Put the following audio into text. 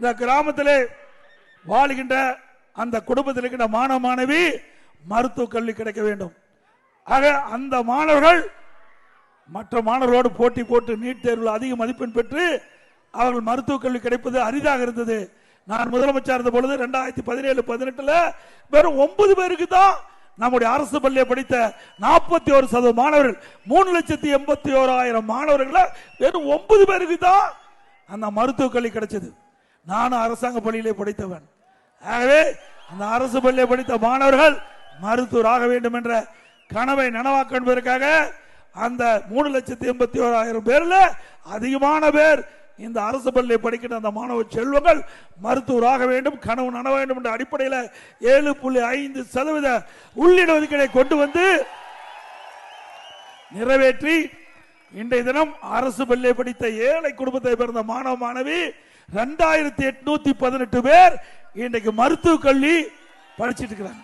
இந்த கிராமத்திலே வாழ்கின்ற அந்த குடும்பத்தில் இருக்கின்ற மாணவ மாணவி மருத்துவ கல்வி கிடைக்க வேண்டும். ஆக அந்த மாணவர்கள் மற்ற மாணவர்களோடு போட்டி போட்டு நீட் தேர்வில் அதிக மதிப்பெண் பெற்று அவர்கள் மருத்துவ கல்வி கிடைப்பது அரிதாக இருந்தது. நான் முதலமைச்சர் இருந்த பொழுது 2017-18 வெறும் 9 பேருக்கு தான் நம்முடைய அரசு பள்ளியை படித்த 41% மாணவர்கள் 3,81,000 மாணவர்கள் வெறும் 9 பேருக்கு தான் அந்த மருத்துவ கல்வி கிடைச்சது. நானும் அரசாங்க பள்ளியிலே படித்தவன். ஆகவே அந்த அரசு பள்ளியை படித்த மாணவர்கள் மருத்துவர் ஆக வேண்டும் என்ற கனவை நனவாக்க என்பதற்காக அந்த 3,81,000 பேர்ல அதிகமான பேர் இந்த அரசு பள்ளியை படிக்கின்ற அந்த மாணவ செல்வங்கள் மருத்துவராக வேண்டும், கனவு நனவ வேண்டும் என்ற அடிப்படையில் 7.5% உள்ளிடஒதுக்கீடை கொண்டு வந்து நிறைவேற்றி இன்றைய தினம் அரசு பள்ளியை படித்த ஏழை குடும்பத்தை பிறந்த மாணவ மாணவி 2818 பேர் இன்றைக்கு மருத்துவ கல்வி படிச்சிட்டு இருக்கிறாங்க.